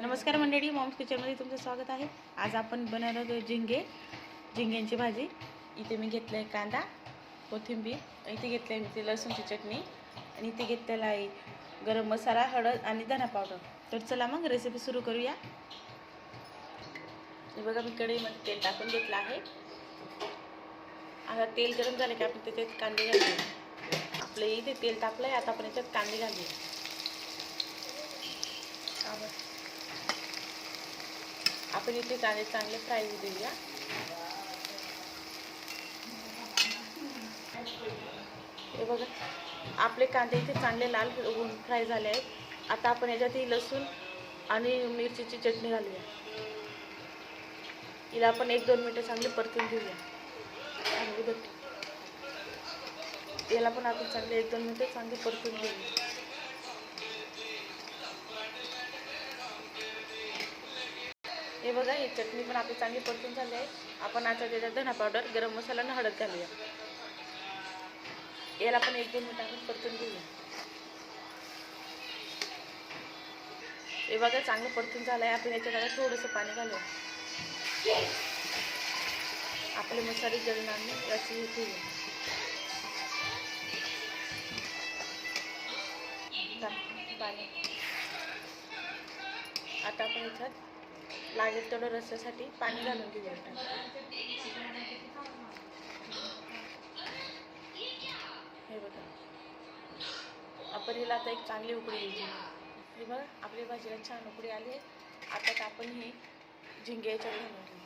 नमस्कार मंडळी, मॉम्स किचनमध्ये तुमचं स्वागत आहे। आज आपण बनवणार आहोत झिंग्यांची भाजी। इथे मी घेतलं आहे कांदा, कोथिंबीर, इथे घेतलं आहे मी लसूणची चटणी आणि इथे घेतलेला आहे गरम मसाला, हळद आणि धना पावडर। तर चला मग रेसिपी सुरू करूया। हे बघा मी कढईमध्ये तेल टाकून घेतलं आहे। आता तेल गरम झाले की आपण त्याच्यात कांदे घालूया। आपले इथे तेल तापलं आहे, आता आपण याच्यात कांदे घालूया। आपण इथे कांदे चांगले फ्राय होऊ देऊया। हे बघा आपले कांदे इथे चांगले लाल होऊन फ्राय झाले आहेत। आता आपण याच्यात लसूण आणि मिरचीची चटणी घालूया। हिला आपण 1-2 मिनिटं चांगले परतून घेऊया। याला पण आपण चांगले 1-2 मिनिटं चांगले परतून घेऊया। हे बघा ही चटणी पण आपली चांगली परतून झाली आहे। आपण आता त्याच्यात धना पावडर, गरम मसाला आणि हळद घालूया। याला पण 1-2 मिनिटं आपण परतून घेऊया। हे बघा चांगलं परतून झालं आहे। आपण याच्यात आता थोडंसं पाणी घालूया। आपले मसाले जळणार नाही याची हे ठेवूया। पाणी आता आपण याच्यात लागेल तेवढं रस्स्यासाठी पाणी घालून घेऊया। हे बघा आपण हिला आता एक चांगली उकळी द्यायची। हे बघा आपली भाजीला छान उकळी आली आहे। आता आपण हे झिंगे याच्यात घालून घेऊ।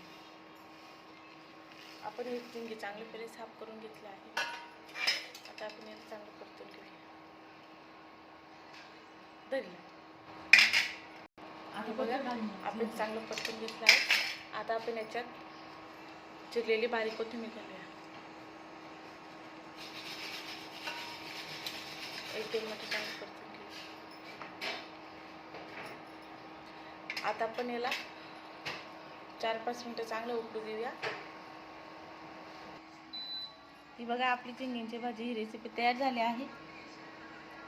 आपण हे झिंगे चांगले पहिले साफ करून घेतले आहे। आता आपण याला चांगलं परतून घेऊया। आता बघा आपण चांगलं परतून घेतलं आहे। आता आपण याच्यात चिरलेली बारीक कोथिंबीर घालूया। 1-2 मिनिटं चांगलं परतून घेऊया। आता आपण याला 4-5 मिनिटं चांगलं उकळू देऊया। ही बघा आपली झिंग्यांची भाजी ही रेसिपी तयार झाली आहे।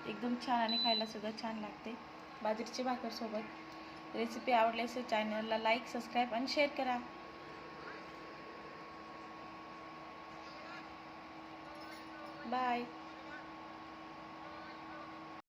एकदम छान आणि खायला सुद्धा छान लागते बाजरीच्या भाकर सोबत। रेसिपी आवडल्यास चॅनलला लाईक, सबस्क्राईब आणि शेअर करा। बाय।